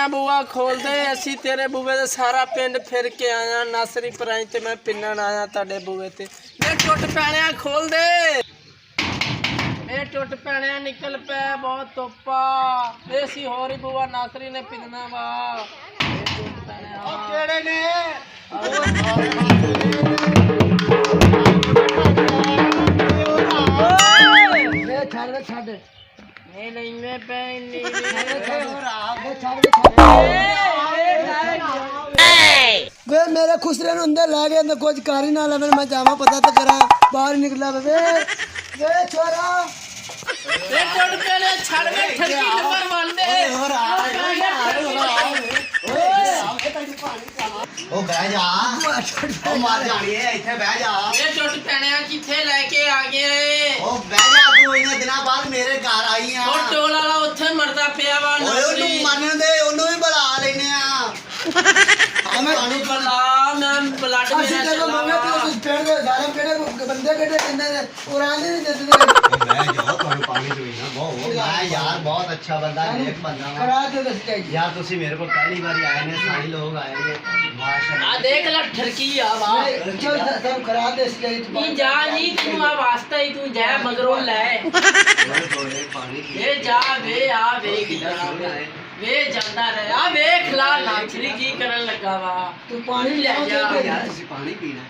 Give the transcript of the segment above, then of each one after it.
पैणिया बुआ खोल दे, असी तेरे बुए दे सारा पिंड फिर के आया। नासरी पराई ते मैं पिन्नन आया ताडे बुए ते। मैं टुट पैणिया खोल दे, मैं टुट पैणिया निकल पे बहुत तोपा। देसी होरी बुआ नासरी ने पिन्ना वा। टुट पैणिया ओ केड़े ने छड़ नहीं मैं पैनी वे मेरे खुसरे नु अंदर ला गए, कुछ कर ही ना लवे। मैं जावा पता तो करा, बाहर निकला वे वे छोरा वे टुट पैणे छड़ में ठगी नंबर वन दे। ओ बह जा, ओ मार जानी है, इथे बह जा। ये टुट पैणिया किथे लेके आ गए? ओ बह जा, तू इन्ने दिना बाद मेरे घर आई आ। ओ टोल वाला उत्थे मरदा पिया वा। ओए ओनू मन दे, ओनू भी बुला लेने आ। हमें पानी बुला, मैं ब्लड में असि तेरे मंगे तो कुछ पेड़ दे गालम केड़े बंदे केड़े किन्ने और आने नहीं देते। ओ बह जाओ, थानू पानी पीना बहुत मैं यार बहुत अच्छा बंदा है, नेक बंदा है करा दे दस चाहिए यार। तुसी मेरे को पहली बार आए ने, सारे लोग आए ने माशाल्लाह। आ देख ले ठरकी आ वा। चल सब करा दे इसके नी जा नी तू आ वास्ता ही तू जा मगरों ले। थोड़े पानी पी ये जा वे आ वे किधर वे जांदा रहे। आ देख ला नाचरी की करन लगा वा। तू पानी ले जा यार, तुसी पानी पीना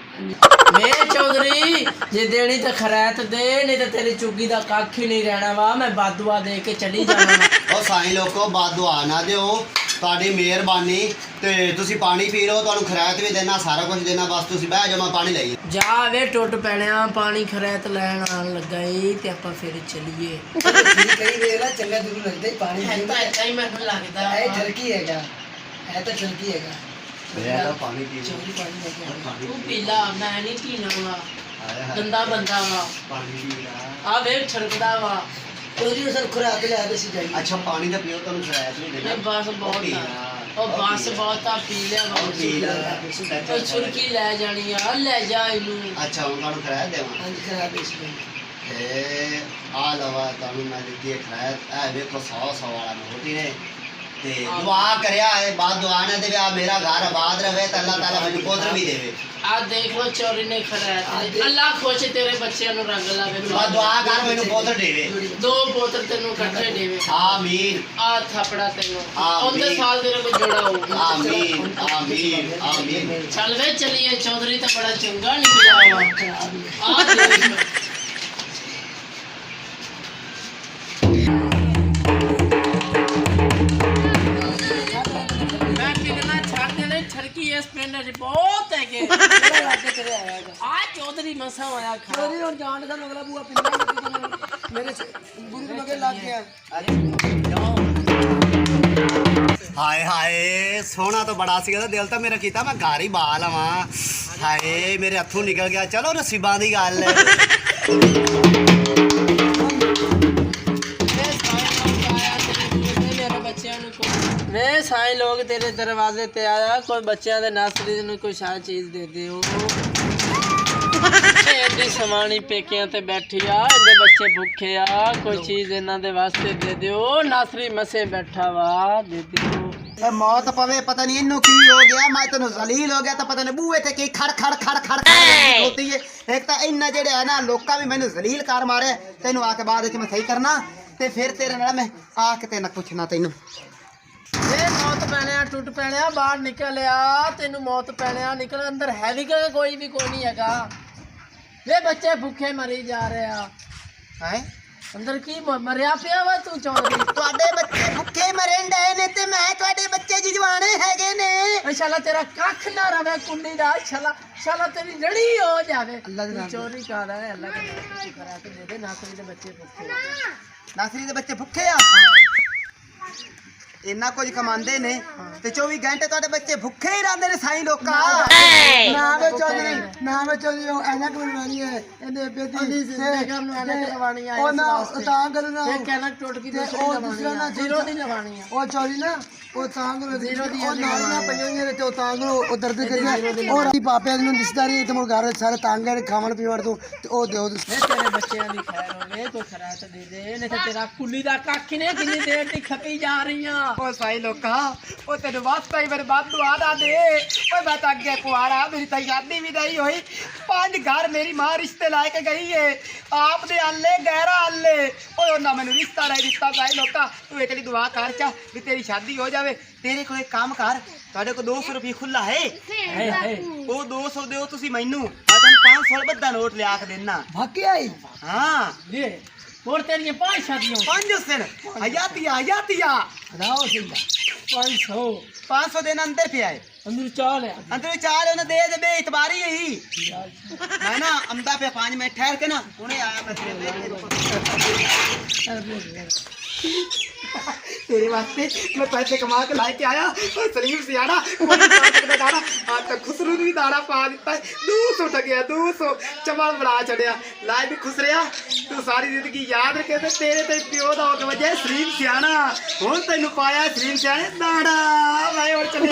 मैं चौधरी जे देनी तो खरैत दे, नहीं तो तेरी चुगी दा कख ही नहीं रहना वा। मैं बादुआ दे के चली जाना। ओ साईं लोगो बादुआ ना दियो, ਤੁਹਾਡੀ ਮਿਹਰਬਾਨੀ। ਤੇ ਤੁਸੀਂ ਪਾਣੀ ਪੀ ਲਓ, ਤੁਹਾਨੂੰ ਖੈਰਾਤ ਵੀ ਦੇਣਾ, ਸਾਰਾ ਕੁਝ ਦੇਣਾ, ਬਸ ਤੁਸੀਂ ਬਹਿ ਜਾਓ, ਮੈਂ ਪਾਣੀ ਲਈ ਜਾ ਵੇ ਟੁੱਟ ਪੈਣਿਆ ਪਾਣੀ ਖਰੈਤ ਲੈਣ ਆਣ ਲੱਗਾ ਈ ਤੇ ਆਪਾਂ ਫਿਰ ਚੱਲੀਏ। कई वेला चंगा दूर लगदा ही पानी ਹੈ ਤਾਂ ਏਦਾਂ ਹੀ ਮੈਨੂੰ ਲੱਗਦਾ है ठरकी हैगा है तो ठरकी हैगा। ਮੈਂ ਤਾਂ ਪਾਣੀ ਪੀ चोरी पानी लेके आ। ਤੂੰ ਪੀ ਲਾ, ਮੈਂ ਨਹੀਂ ਪੀਣਾ ਵਾ। ਆਇਆ ਗੰਦਾ ਬੰਦਾ ਵਾ। ਪਾਣੀ ਪੀ ਲਾ। ਆ ਵੇ ਛੜਕਦਾ ਵਾ। चोरी सर खुराक ले आदे सी जाई। ਅੱਛਾ ਪਾਣੀ ਦਾ ਪੀਓ, ਤੁਹਾਨੂੰ ਖੈਰਾਤ ਵੀ ਦੇਣਾ। ਨਹੀਂ ਬਸ ਬਹੁਤ ਆ। ਉਹ ਬਸ ਬਹੁਤ ਆ, ਪੀ ਲਿਆ ਵਾ। ਪੀ ਲਾ। ਉਹ ਛੁਰਕੀ ਲੈ ਜਾਣੀ ਆ, ਲੈ ਜਾ ਇਹਨੂੰ। ਅੱਛਾ ਹੁਣ ਤੁਹਾਨੂੰ ਖੈਰਾਤ ਦੇਵਾਂ। हां जी करा दे सी जाई। ਇਹ ਆ ਲਵਾ ਤੁਹਾਨੂੰ ਮੈਂ ਦਿੱਤੀ ਹੈ ਖੈਰਾਤ। ਇਹ ਵੇਖੋ 100 ਵਾਲਾ ਨੋਟ ਹੀ ਨੇ। ਤੇ ਦੁਆ ਕਰਿਆ ਹੈ, ਬਾਅਦ ਦੁਆ ਨਾ ਦੇਵੇ ਆ ਮੇਰਾ ਘਰ ਆਬਾਦ ਰਵੇ ਤਾਂ ਅੱਲਾਹ ਤਾਲਾ ਮੈਨੂੰ ਪੁੱਤਰ ਵੀ ਦੇਵੇ। ਆ ਦੇਖ ਲੋ ਚੋਰੀ ਨੇ ਖਰੈਤ ਲਈ। ਅੱਲਾ ਖੁਸ਼ ਤੇਰੇ ਬੱਚਿਆਂ ਨੂੰ ਰੰਗ ਲਾਵੇ। ਬਾ ਦੁਆ ਕਰ ਮੈਨੂੰ ਪੁੱਤਰ ਦੇਵੇ। ਦੋ ਪੁੱਤਰ ਤੈਨੂੰ ਇਕੱਠੇ ਦੇਵੇ। ਆਮੀਨ ਆ ਥਾਪੜਾ ਤੈਨੂੰ ਆਮੀਨ। ਉਹਦੇ ਸਾਲ ਤੇਰੇ ਕੋਲ ਜੋੜਾ ਹੋਊਗਾ। ਆਮੀਨ ਆਮੀਨ ਆਮੀਨ। ਚੱਲ ਵੇ ਚਲੀਏ, ਚੌਧਰੀ ਤਾਂ ਬੜਾ ਚੰਗਾ ਨਿਕਲਿਆ ਵਾ। ਆ ਦੇਖ ਮੈਂ ਕਿੰਨਾ ਛੱਡ ਦੇਣੇ ਠਰਕੀ ਇਸ ਪਿੰਡ 'ਚ ਬਹੁਤ ਹੈਗੇ। ਆ ਚੌਧਰੀ ਮਸਾ ਹੋਇਆ ਖਾ। चोरी और जान का अगला बुआ पिंडा मेरे गुरु के लगे लग गया। ਹਾਏ ਹਾਏ ਸੋਹਣਾ ਤਾਂ ਬੜਾ ਸੀਗਾ, ਦਿਲ ਤਾਂ ਮੇਰਾ ਕੀਤਾ ਮੈਂ ਘਰ ਹੀ ਬਾਹ ਲਵਾਂ। ਹਾਏ ਮੇਰੇ ਹੱਥੋਂ ਨਿਕਲ ਗਿਆ। ਚਲੋ ਨਸੀਬਾਂ ਦੀ ਗੱਲ ਹੈ। वे साईं लोग तेरे दरवाजे ते आया, कोई बच्चों के नर्सरी ਨੂੰ कोई शायद चीज दे दियो। एडी समानी पेकियां ते बैठी आ, इहदे बच्चे भूखे आ, कोई चीज इन्हां दे वास्ते दे दियो। नर्सरी मसे बैठा वा, दे दियो। मौत पवे पता नहीं इन्नू की हो गया, मैं तेन जलील हो गया तो पता नहीं बूहे ते की खड़ खड़ खड़ खड़ होती है। एक तो इन्ना जेड़े है ना लोका भी मैनू जलील कर मारे, तेनू आके बाद में सही करना ते फिर तेरे नाल मैं आके तेन पुछना तेनू। मौत पैने टुट पैने बाहर निकल आ, तेनू मौत पैने निकल। अंदर है भी कोई नहीं हैगा। वे बच्चे भूखे मरी जा रहे हैं। अंदर की मरिया पिया वा तू चौधरी? ਤੁਹਾਡੇ ਬੱਚੇ ਭੁੱਖੇ ਮਰਨ ਡਏ ਨੇ ਤੇ ਮੈਂ ਤੁਹਾਡੇ ਬੱਚੇ ਜਵਾਨੇ ਹੈਗੇ ਨੇ। इंशाल्लाह तेरा कख ना रवे कुंडी दा। इंशाल्लाह तेरी जड़ी हो जावे। अल्लाह दे नाम चोरी कर रहा है, अल्लाह के नाम पे करा के दे दे। नासरी दे बच्चे भूखे। ਨਾਸਰੀ ਦੇ ਬੱਚੇ ਭੁੱਖੇ ਆ। ਇੰਨਾ ਕੁਝ ਕਮਾਉਂਦੇ ਨੇ ਤੇ 24 ਘੰਟੇ ਤੁਹਾਡੇ ਬੱਚੇ ਭੁੱਖੇ ਹੀ ਰਹਿੰਦੇ ਨੇ ਸਾਈਂ ਲੋਕਾਂ। ना वे चौधरी ऐनक बनवानी है इन्हें बेटी से बेगम नु ऐनक लवानी है। ओ ना तां करो ना ये कहना टूट की ते दूसरी ओ लवानी दूसरा ना है। जीरो नहीं लवानी है। ओ चौधरी ना ओ तां करो जीरो दी ओ नालियां पईयां ने ते ओ तां करो ओ दर्द कर दिया और पापे नु रिश्तेदारी ते मोर घर सारे तांग के खावन पीवन तो ओ देओ तेरे बच्चों की खैर होवे, कोई खैरात दे दे। नहीं तो तेरा कुली दा कख ने कितनी देर दी खपी जा रही है। ਉਹ ਸਾਈ ਲੋਕਾ ਉਹ ਤੈਨੂੰ ਵਾਸਤਾ ਹੀ ਬਰਬਾਦ ਦੁਆ ਦਾ ਦੇ ਓਏ ਮੈਂ ਤਾਂ ਅੱਗੇ ਕੁਆਰਾ ਮੇਰੀ ਤਾਂ ਸ਼ਾਦੀ ਵੀ ਨਹੀਂ ਹੋਈ 5 ਘਰ ਮੇਰੀ ਮਾਂ ਰਿਸ਼ਤੇ ਲਾ ਕੇ ਗਈ ਏ ਆਪ ਦੇ ਅੱਲੇ ਗਹਿਰਾ ਅੱਲੇ ਓਏ ਉਹਨਾਂ ਮੈਨੂੰ ਰਿਸ਼ਤਾ ਨਹੀਂ ਦਿੱਤਾ ਸਾਈ ਲੋਕਾ ਤੂੰ ਇੱਕ ਲਈ ਦੁਆ ਕਰ ਚਾ ਵੀ ਤੇਰੀ ਸ਼ਾਦੀ ਹੋ ਜਾਵੇ ਤੇਰੇ ਕੋਲ ਇੱਕ ਕੰਮ ਕਰ ਤੁਹਾਡੇ ਕੋਲ 200 ਰੁਪਏ ਖੁੱਲਾ ਹੈ ਉਹ 200 ਦਿਓ ਤੁਸੀਂ ਮੈਨੂੰ ਮੈਂ ਤੁਹਾਨੂੰ 500 ਬੱਦਾ ਨੋਟ ਲਿਆ ਕੇ ਦੇਣਾ ਬਾਕੀ ਆਈ ਹਾਂ ले और तेरी 5 शादियां 5 दिन हयातिया ਰਾਓ ਸਿੰਘ 500 500 दिन अंदर पे आए अंदर चाल है अंदर चाल उन्हें दे बे इतबारी ही मैं ना अमदा पे 5 मिनट ठहर के ना उन्हें आया मैं तेरे वास्ते मैं पैसे कमा के लाए के आया और सलीम सियाड़ा आज तक खुसरू भी दाना पा दिता है 200 टकिया 200 चमल बड़ा चढ़िया लाए भी खुश रहा तू सारी जिंदगी याद रखे ते तेरे ते प्यो दा होके वजह सलीम सियाड़ा हुन तैनू पाया सलीम सियाड़े दाड़ा मैं और चले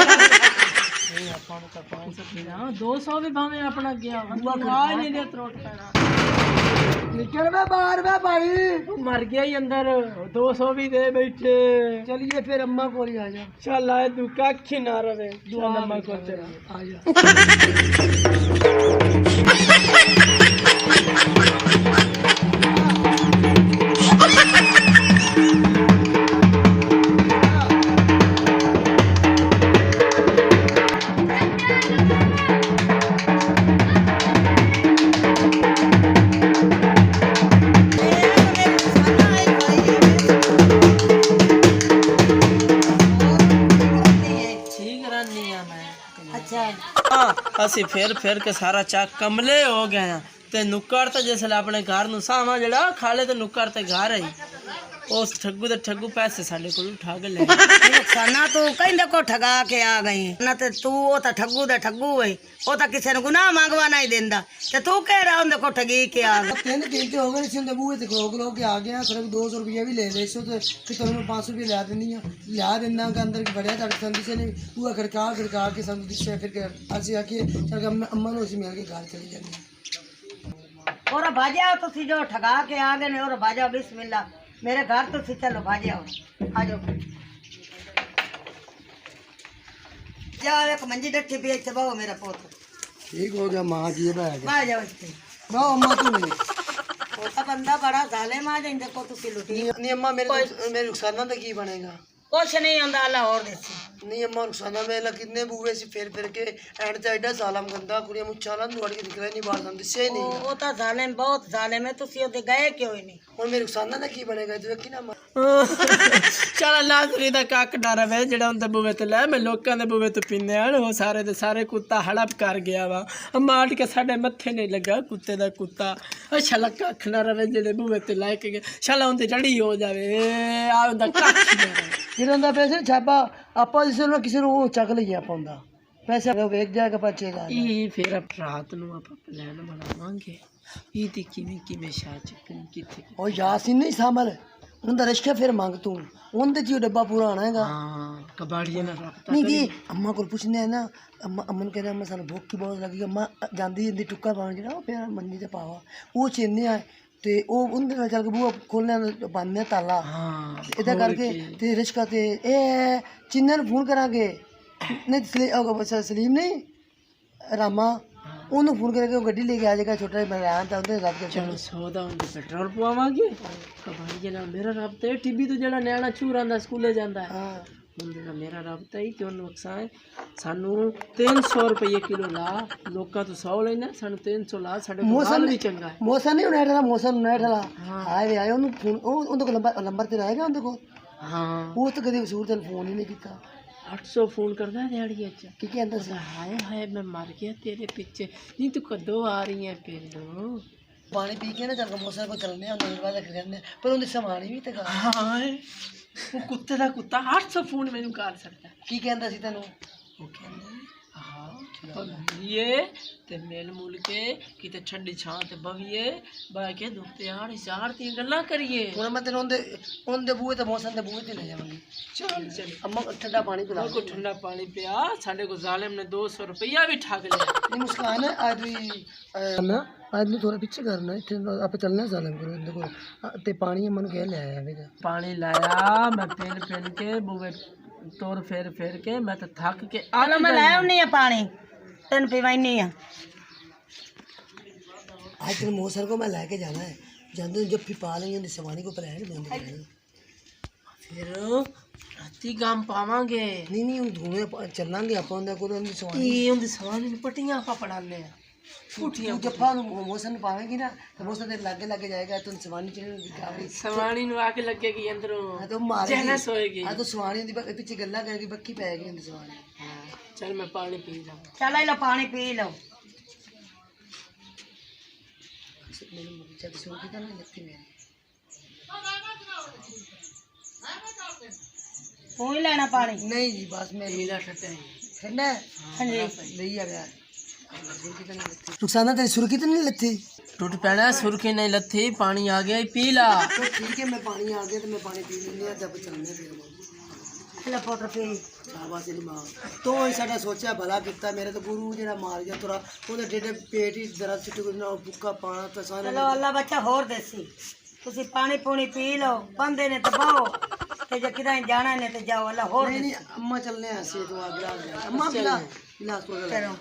अपन का 500 देना 200 भी भावे अपना गया हुआ नहीं दे त्रोट पैना निकल में बाहर में भाई मर गया ही अंदर 200 भी दे बैठे चलिए फिर अम्मा को ही आ जा चल आए तू कख ना रवे दुआ अम्मा को चल आ जा ਅਸੀਂ ਫਿਰ ਕੇ ਸਾਰਾ ਚੱਕ ਕਮਲੇ ਹੋ ਗਏ ਆ ਤੇ ਨੁੱਕਰ ਤੇ ਜਿਸਲੇ ਆਪਣੇ ਘਰ ਨੂੰ ਸਾਵਾ ਜਿਹੜਾ ਖਾਲੇ ਤੇ ਨੁੱਕਰ ਤੇ ਘਰ ਆਈ ਉਸ ਠੱਗੂ ਦੇ ਠੱਗੂ ਪੈਸੇ ਸਾਡੇ ਕੋਲ ਠੱਗ ਲੈ ਨੁਕਸਾਨਾ ਤੂੰ ਕਹਿੰਦੇ ਕੋ ਠਗਾ ਕੇ ਆ ਗਈ ਨਾ ਤੇ ਤੂੰ ਉਹ ਤਾਂ ਠੱਗੂ ਦੇ ਠੱਗੂ ਏ ਉਹ ਤਾਂ ਕਿਸੇ ਨੂੰ ਗੁਨਾਹ ਮੰਗਵਾ ਨਹੀਂ ਦਿੰਦਾ ਤੇ ਤੂੰ ਕਹਿ ਰਹਾ ਉਹਦੇ ਕੋ ਠਗੀ ਕੇ ਆ ਗਈ 3 घंटे हो गए इसी बूहे ते खड़ो के आ गया सिर्फ 200 रुपया भी ले ले सो तो फिर तुम्हें 500 रुपया लिया देना के अंदर बढ़िया संदी से नहीं पूरा खड़का के संदी से फिर असि आके चल अम्मा नु उसी मिल के घर चली जानी और भाजा तुसी जो ठगा के आ गए ने और भाजा बिस्मिल्ला मेरे घर तो चलो भाजा आ जाओ जाओ एक मंजी डट्टी पे इत्ते बहु मेरा पोत ठीक हो गया मां जी बैठ आ जाओ इत्ते ना अम्मा तू नहीं पोता बंदा बड़ा जालिम आ जाइंदे को तुसी लुटी नहीं अम्मा मेरे नुकसाना तो की बनेगा कुछ नहीं होंदा अल्लाह और देसी नहीं अम्मा नुकसाना मेरा कितने बूहे से फिर के एंड से एडा सालम गंदा कुड़िया मुच्छा ला दुआड़ के निकले नहीं बाहर हम दिसे नहीं वो तो जालिम बहुत जालिम है तुसी ओदे गए क्यों नहीं और मेरे नुकसाना का की बनेगा तू की ना चल अल्लाह तरी दा कक डर वे जेड़ा उनदे बूवे ते ले मैं लोकां दे बूवे ते पींदे आन वो सारे दे सारे कुत्ता हड़प कर गया वा माट के साडे मत्थे नहीं लगा कुत्ते दा कुत्ता अच्छा लगा कख ना रवे जेड़े बूवे ते लाए के चल उनते जड़ी हो जावे आ उनदा कख फिर उनका पैसे छापा आपा जिस किसी को चक लिया आप उनका पैसा वेच जाएगा पचेगा ई फिर अब रात नु आप प्लान बनावांगे ई दी किवें शाह चकनी किथे और यासीन नहीं सामल उनका रिश्ता फिर मांग तू उनके जी डब्बा पूरा आना है हां कबाड़िया ना रखता नहीं की अम्मा को पूछने है ना अम्मा अम्मन कह रहा अम्मा सानू भूख की बहुत लगी अम्मा जांदी जंदी टुक्का पावन जेड़ा फिर मंजी ते पावा वो चीरने आए ते ओ उनके ਨਾਲ ਚੱਲ ਕੇ ਬੂਹਾ ਖੋਲਣੇ ਬੰਨਨੇ ਤਾਲਾ हां ਇਹਦਾ ਕਰਕੇ ਤੇ ਰਿਸ਼ਕਾ ਤੇ ਇਹ ਚਿੰਨਾਂ ਨੂੰ ਫੋਨ ਕਰਾਂਗੇ ਨਹੀਂ ਸਲੀਮ ਨਹੀਂ ਰਾਮਾ ਉਹਨੂੰ ਫੋਨ ਕਰਕੇ ਉਹ ਗੱਡੀ ਲੈ ਕੇ ਆ ਜਾਏਗਾ ਛੋਟਾ ਜਿਹਾ ਮੈਂ ਤਾਂ ਉਹਦੇ ਰੱਬ ਕੇ चलो सौदा उनके पेट्रोल पवावांगे कबाड़िया ना मेरा रबता है टीबी तो जेड़ा न्याणा छूर आंदा स्कूले जांदा है ਹਾਂ मुंडे का मेरा रबता ही क्यों नुकसान सानू 300 रुपये किलो ला लोकां तो 100 लेना सानू 300 ला साडे मौसम भी चंगा है मौसम नहीं उन्हें ठला मौसम नहीं ठला आए वे आए ਉਹਨੂੰ ਫੋਨ ਉਹ ਉਹਦੇ ਕੋਲ ਨੰਬਰ ਤੇ ਆਏਗਾ ਉਹਦੇ ਕੋਲ हाँ ਉਹ ਤਾਂ ਕਦੇ ਵਸੂਰ ਤੇ ਫੋਨ ਹੀ ਨਹੀਂ ਕੀਤਾ 800 फोन करदा है दिहाड़ी अच्छा ਕੀ ਕਹਿੰਦਾ ਸੀ हाय हाय मैं मर गया तेरे पीछे नहीं तू कदों आ रही है पिंडो पानी पी के ना चल मौसम को चलने और नींद वाला करने पर उनकी समानी भी तो हाय वो कुत्ते दा कुत्ता 800 फोन मैनू कर सकता की कहंदा सी तैनू ਉਹ ਕਹਿੰਦਾ ਹਾਂ ਬਵੀਏ ਤੇ ਮਿਲ ਮੁਲ ਕੇ ਕਿਤੇ ਠੰਡੀ ਛਾਂ ਤੇ ਬਵੀਏ ਬਾ ਕੇ ਦੁੱਤੇ ਆੜ ਜ਼ਾਰ ਦੀਆਂ ਗੱਲਾਂ ਕਰੀਏ ਹੁਣ ਮੈਂ ਤੈਨੂੰ ਉਹਦੇ ਬੂਹੇ ਤੇ ਮੌਸਮ ਦੇ ਬੂਹੇ ਤੇ ਲੈ ਜਾਵਾਂਗੀ ਚੱਲ ਚੱਲ ਅੰਮਾ ਠੰਡਾ ਪਾਣੀ ਪਿਲਾ ਕੋ ਠੰਡਾ ਪਾਣੀ ਪਿਆ ਸਾਡੇ ਕੋ ਜ਼ਾਲਿਮ ਨੇ 200 ਰੁਪਇਆ ਵੀ ਠੱਗ ਲਿਆ ਨਹੀਂ ਮੁਸਕਾਨ ਆਦਮੀ ਨਾ ਆਦਮੀ ਥੋੜਾ ਪਿੱਛੇ ਕਰਨਾ ਇੱਥੇ ਆਪਾਂ ਚੱਲਣਾ ਜ਼ਾਲਮ ਕਰੋ ਇਹਦੇ ਕੋਲ ਤੇ ਪਾਣੀ ਅਮਨ ਕਹਿ ਲੈ ਆਵੇਗਾ ਪਾਣੀ ਲਾਇਆ ਮੈਂ ਪਿੰਨ ਕੇ ਬੂਵੇ ਤੁਰ ਫਿਰ ਕੇ ਮੈਂ ਤਾਂ ਥੱਕ ਕੇ ਚਲੋ ਮੈਂ ਲੈ ਆਉਣੀ ਆ ਪਾਣੀ ਤੈਨੂੰ ਪੀਵਾਈਨੀ ਆ आज तेरे मौसर को मैं लेके जाना है जानते जब फिर पा लेंगे उनकी सवानी को पलाया नहीं बंद ਫਿਰ ਰਾਤੀ ਗਮ ਪਾਵਾਂਗੇ नहीं हम घूमे चलांगे आप को उनकी सवानी ਕੀ ਹੁੰਦੀ ਸਵਾਨੀ ਨੂੰ ਪਟੀਆਂ ਆਪਾਂ ਪੜਾਉਂਦੇ ਆ ਪੁੱਠੀਆਂ जब पा मौसर में पावेंगी ना तो मौसर तेरे लागे जाएगा तो सवानी चलेगी ਸਵਾਨੀ ਨੂੰ ਆ ਕੇ ਲੱਗੇਗੀ ਅੰਦਰੋਂ तो मारेगी ਜਹਨਸ होएगी हाँ तो सवानी उनकी पीछे गल्ला करेगी बक्की पाएगी उनकी सवानी चल मैं पानी पी जाऊँ ਚੱਲ ਇਹ ਲਓ ਪਾਣੀ ਪੀ ਲਓ जब सो की था ना लगती मेरी ਤੂੰ ਹੀ ਲੈਣਾ ਪਾਣੀ नहीं जी बस मैं मिला ठट्टा ठंडा है ਹਾਂਜੀ नहीं आ गया रुखसाना तेरी सुर्खी तो नहीं लगती टूट पैना सुर्खी नहीं लथी पानी आ गया पी ला तो ठीक है मैं पानी आ गया तो मैं पानी पी लेंगे जब चलने फिर ਇਹ ਲਓ ਪੋਟਰ ਪੀ शाबाश तेरी मां तो ही साडा सोचा भला किता मेरे तो गुरु जेड़ा मार गया तोरा ओदे डेडे पेट ही दर्द चिट्टे को ना भुक्का पाना तो सारे ਚਲੋ ਅੱਲਾ ਬੱਚਾ ਹੋਰ ਦੇਸੀ ਤੁਸੀਂ ਪਾਣੀ ਪੂਣੀ ਪੀ ਲਓ ਬੰਦੇ ਨੇ ਤਾਂ ਬਾਓ ਤੇ ਜੇ ਕਿਦਾਂ ਜਾਣਾ ਨੇ ਤੇ ਜਾਓ ਅੱਲਾ ਹੋਰ नहीं नहीं अम्मा चलने हैं से तो आ गिलास दे अम्मा गिलास तो ਚਲੋ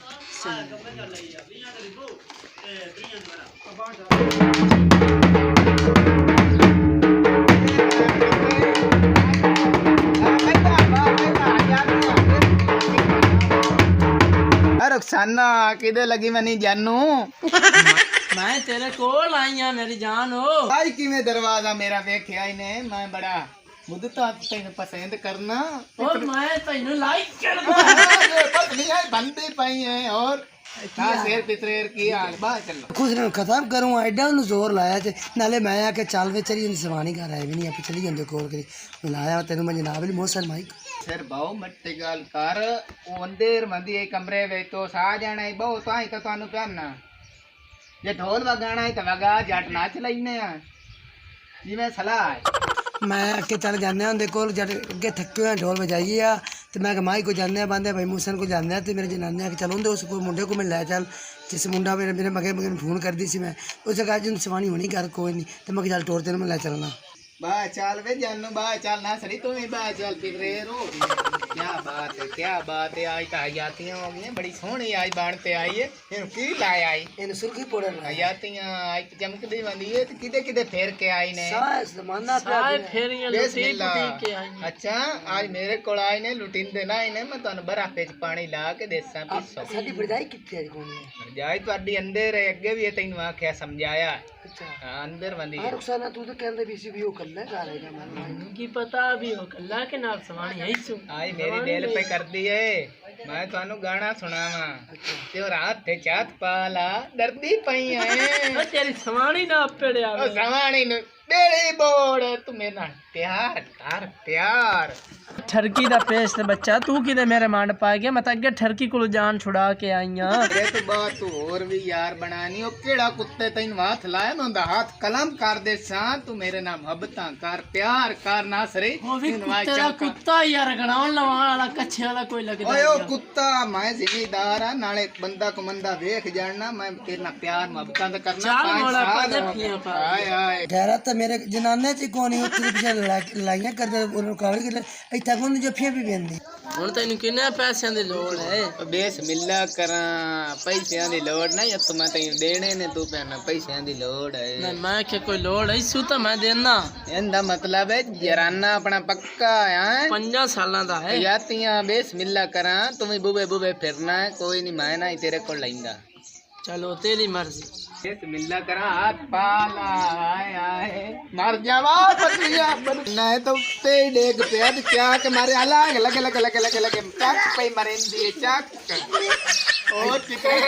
रुखसाना किदे लगी मनी जानू मैं तेरे कोल आई हां मेरी जान हो आज किवें दरवाजा मेरा वेख्या ही ने मैं बड़ा मुद्दा तैनू पसंद करना और मैं तैनू लाइक करदा पत्नी है बंदी पई है और का शेर पितरेर की हाल बा चलो खुश रहो खत्म करूं एडा नु जोर लाया ते नाले मैं आके चल वे चली जंदी सवानी घर आए भी नहीं आप चली जंदे कोल करी मिलाया तेनु मैं जनाब भी मौसर माइक सिर बहु मट्टी गल कर ओ अंदर मंदी ए कमरे वे तो सा जाना है बहु तो ही तो तानु प्याना जे ढोल वगाना है तो वगा जट नाच लईने आ जिवें सलाह है मैं आके चल जाने उनके कोल जट अगे थके हुए ढोल बजाइए आ ते मैं माई को जाने बांधे भाई मूसन को जाने ते मेरे जनाने आके चल उनके उस मुंडे को मैं ले चल जिस मुंडा मेरे मगे फोन कर दी सी मैं उस जगह जिन सवानी होनी घर कोई नहीं तो मैं चल टोर तेन मैं ले चलना बा चल वे जानू बा चल ना सरी तू ही बा चल पितरेर हो क्या बात है आज तो हयातियां हो गई बड़ी सोहनी आज बनते आई है इन की लाए आई इन सुर्खी पोड़न हयातियां आज चमकदी बंदी है किदे किदे फेर के आई ने जमाना सारे फेरियां लुटी बिस्मिल्लाह। पुटी के आई अच्छा आज मेरे कोल आए ने लुटिंदे ना इने मैं तानु बराफे च पानी ला के देसा पीसो साडी बड़ाई कितने है कौन है जाई ਤੁਹਾਡੀ अंदर है अगे भी तैनू आख्या समझाया अच्छा हां अंदर बंदी हां रुखसाना तू तो कहंदे भी सी भी वो कल्ला घर आएगा मैं की पता भी हो कल्ला के नाल सवानी आई सु आज मेरी दिल पे कर दी है मैं थानू गाना सुनावा ते रात ते चात पाला डरदी पई है तेरी सवानी ना पेड़या ओ सवानी नु बेड़ी बोड़ तू मेरे नाल प्यार कर प्यार ठरकी दा पेस्ट बच्चा तू किदे मेरे मंड पा गया मैं तो अगे ठरकी को जान छुड़ा के आई हां ये तो बात तू और भी यार बनानी ओ केड़ा कुत्ते तैन हाथ लाया मैं उंदा हाथ कलम कर दे सा तू मेरे नाल मोहब्बतां कर प्यार कर ना सरे वो भी तेरा कुत्ता यार गणाउन लवाण वाला कच्छे वाला कोई लगदा ओए ओ कुत्ता मैं जिम्मेदार हां नाले बंदा को मंदा देख जानना मैं तेरे नाल प्यार मोहब्बतां दा करना चल मोड़ा साल पा हो पिया गए। पा आए आए गैरत मेरे जनाने च कोनी उत्ते पीछे लड़ाइयां करदे उन्होंने कावल के इत्था कोन जफियां भी बेंदी हुन तैनू किन्ने पैसियां दी लोड़ है बिस्मिल्लाह करा पैसियां दी लोड़ नहीं या मैं तैनू देने ने तू पैना पैसियां दी लोड़ है ना मैं के कोई लोड़ है सु तो मैं देना इंदा मतलब है जराना अपना पक्का है 5 सालां दा है यातियां बिस्मिल्लाह करा तू भी बुबे बुबे फिरना है कोई नहीं मैं ना ही तेरे को लैंदा चलो तेरी मर्जी बिस्मिल्लाह करा हाथ पाला आए आए मर जावा पतिया ना तो ते डेग पे आज क्या के मारे अलग लगे लगे लगे लगे लगे चक पे मरेंदी चक और पिकरे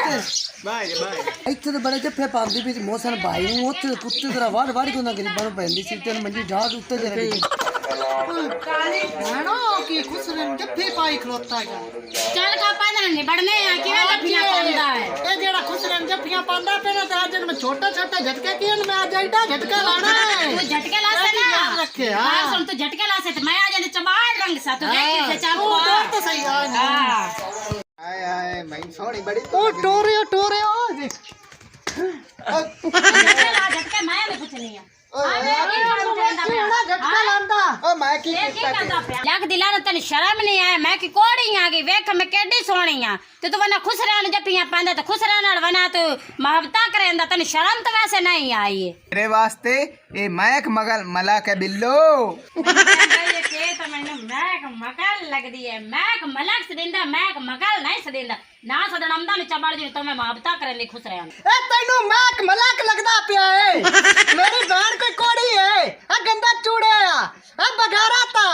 बाय बाय ਇੱਥੇ ਤਾਂ ਬੜੇ ਜੱਫੇ ਪਾਉਂਦੀ ਵੀ ਮੋਸਨ ਭਾਈ ਨੂੰ ਉੱਥੇ ਕੁੱਤੇ ਤਰ੍ਹਾਂ ਵੜ ਵੜ ਕੇ ਨਾ ਗਰੀਬਾਂ ਨੂੰ ਪੈਂਦੀ ਸੀ ਤੇ ਮੰਜੀ ਢਾਹ ਉੱਤੇ ਦੇ ਰਹੀ ਕਾਲੀ ਭੈਣੋ ਕੀ ਖੁਸਰੇ ਨੂੰ ਜੱਫੇ ਪਾਈ ਖਲੋਤਾ ਹੈ ਚੱਲ ਕਾਪਾ ਨਾਲ ਨਿਬੜਨੇ ਆ ਕਿਵੇਂ ਜੱਫੀਆਂ ਪਾਉਂਦਾ ਹੈ ਇਹ ਜਿਹੜਾ ਖੁਸਰੇ ਨੂੰ ਜੱਫੀਆਂ ਪਾਉਂਦਾ ਪਹਿਲਾਂ ਤਾਂ ਅੱਜ ਮੈਂ ਛੋਟਾ ਛੋਟਾ ਝਟਕੇ ਕੀ ਮੈਂ ਅੱਜ ਐਡਾ ਝਟਕਾ ਲਾਣਾ ਹੈ ਤੂੰ ਝਟਕੇ ਲਾ ਸੇ ਨਾ ਰੱਖਿਆ ਬਾਹਰ ਸੁਣ ਤੂੰ ਝਟਕੇ ਲਾ ਸੇ ਤੇ ਮੈਂ ਆ ਜਾਂਦੇ ਚਮਾੜ ਰੰਗ ਸਾ ਤੂੰ ਦੇਖ ਕਿੱਥੇ ਚੱਲ ਉਹ ਤਾਂ ਸਹੀ ਆ ਹਾਂ आए आए मैं सोनी बड़ी ਉਹ ਟੋਰਿਓ ਝਟਕੇ ਲਾ ਝਟਕੇ ਮੈਂ ਵੀ ਪੁੱਛਣੀ ਆ झटका लांदा ओ मैं की ਲੱਗ ਦਿਲਾਂ ਨੂੰ ਤੈਨੂੰ ਸ਼ਰਮ ਨਹੀਂ ਆਇਆ ਮੈਂ ਕਿ ਕੋੜੀ ਆ ਗਈ ਵੇਖ ਮੈਂ ਕਿੱਡੀ ਸੋਹਣੀ ਆ ਤੇ ਤੂੰ ਵਨਾ ਖੁਸ਼ ਰਹਿਣ ਜੱਪੀਆਂ ਪਾਉਂਦਾ ਤੇ ਖੁਸ਼ ਰਹਿਣ ਨਾਲ ਵਨਾ ਤੂੰ ਮੁਹੱਬਤਾਂ ਕਰੇਂਦਾ ਤੈਨੂੰ ਸ਼ਰਮ ਤਾਂ ਵੈਸੇ ਨਹੀਂ ਆਈ ਏ तेरे वास्ते ये मैक मगल मला के बिल्लो ਇਹ ਖੇਤ ਮੈਨੂੰ ਮੈਕ ਮਕਲ ਲੱਗਦੀ ਏ ਮੈਕ ਮਲਕ ਸਦਿੰਦਾ ਮੈਕ ਮਕਲ ਨਹੀਂ ਸਦਿੰਦਾ ਨਾ ਸਦਨ ਆਮਦਾ ਨੂੰ ਚਬੜ ਜੀ ਤੋਂ ਮੈਂ ਮੁਹੱਬਤਾਂ ਕਰਨ ਲਈ ਖੁਸ਼ ਰਹਿਣ ए तैनू मैक मलक लगदा पिया है मेरी बहन कोई कोड़ी है आ गंदा चूड़े आ बगारा ता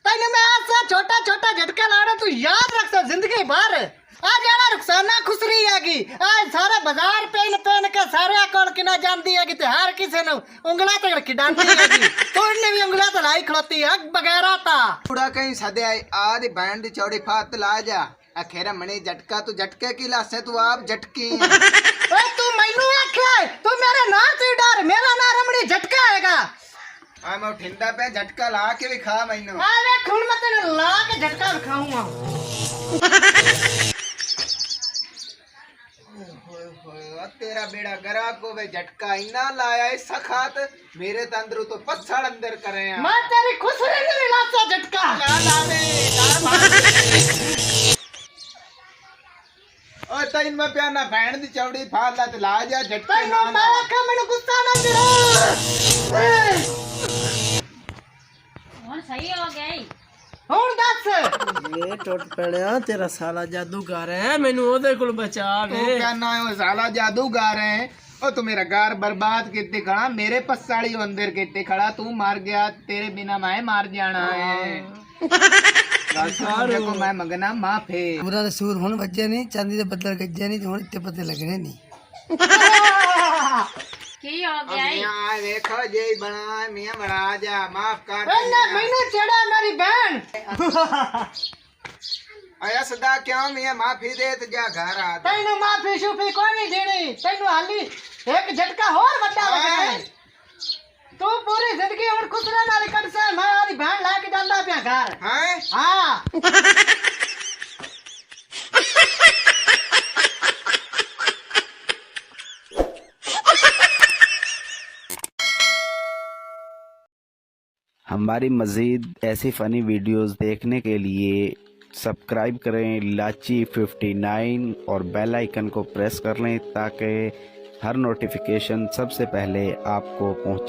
तैनू मैं ऐसा छोटा छोटा झटका लाड़ा तू याद रख सा जिंदगी भर आ जाना रुखसाना खुसरी हैगी आ सारे बाजार पेन पेन के सारे कोल किना जानदी हैगी ते हर किसी नु उंगला ते खिडांदी हैगी तोड़ने भी उंगला ते लाई खलोती है बगारा ता चूड़ा कहीं सदे आई आदी बहन दी चौड़ी फात ला जा अखेरा मने झटका तू झटके की लासे तू आप झटकी ओए तू मैनू आखे तू मेरे ना से डर मेरा ना रमणी झटका हैगा आ मैं ठिंदा पे झटका ला के भी खा मैनू आ वे खून मत ला के झटका खाऊंगा तेरा बेड़ा गरा को वे झटका इना लाया है सखात मेरे तंदरू तो पत्थर अंदर करे मैं तेरी खुसरी नहीं लाता झटका ला लावे ओ तैन में प्याना भैन दी चौड़ी फाड़ ला ते ला जा झटके ना मैं आखा मेनू गुस्सा ना तेरा ਹੁਣ ਸਹੀ ਹੋ ਗਈ हुन दस ਇਹ ਟੁੱਟ ਪੈਣਿਆ ਤੇਰਾ ਸਾਲਾ ਜਾਦੂਗਰ ਹੈ ਮੈਨੂੰ ਉਹਦੇ ਕੋਲ ਬਚਾ तू ਵੇ क्या ना है साला जादूगर है ओ तू मेरा घर बर्बाद कितने खड़ा मेरे पसाड़ी अंदर कितने खड़ा तू मार गया तेरे बिना मैं मार जाना है देखो मैं मंगना माफी ਪੂਰਾ ਦੇ ਸੂਰ ਹੁਣ ਵੱਜੇ ਨਹੀਂ ਚਾਂਦੀ ਦੇ ਬੱਦਲ ਗੱਜੇ ਨਹੀਂ ਤੇ ਹੁਣ ਇੱਥੇ ਪਤੇ ਲੱਗਣੇ ਨਹੀਂ ਕੀ ਹੋ ਗਿਆ ਈ? मियां देखो जे बना मियां बना जा माफ कर ਨਾ ਮੈਨੂੰ ਛੇੜਾ ਮੇਰੀ ਭੈਣ आया सदा क्यों मियां माफी दे ते जा घर आ ਤੈਨੂੰ ਮਾਫੀ ਸ਼ੂਫੀ ਕੋਈ ਨਹੀਂ ਦੇਣੀ ਤੈਨੂੰ ਹਾਲੀ ਇੱਕ ਝਟਕਾ ਹੋਰ ਵੱਡਾ ਲੱਗਣਾ ਤੂੰ ਪੂਰੀ ਜ਼ਿੰਦਗੀ ਹੁਣ ਖੁਸਰੇ ਨਾਲ ਕੱਢ ਸੇ ਮੈਂ ਆਦੀ ਭੈਣ ਲੈ ਕੇ ਜਾਂਦਾ ਪਿਆ ਘਰ हैं ਹਾਂ हमारी मज़ीद ऐसी फ़नी वीडियोस देखने के लिए सब्सक्राइब करें लाची 59 और बेल आइकन को प्रेस कर लें ताकि हर नोटिफिकेशन सबसे पहले आपको पहुंचे।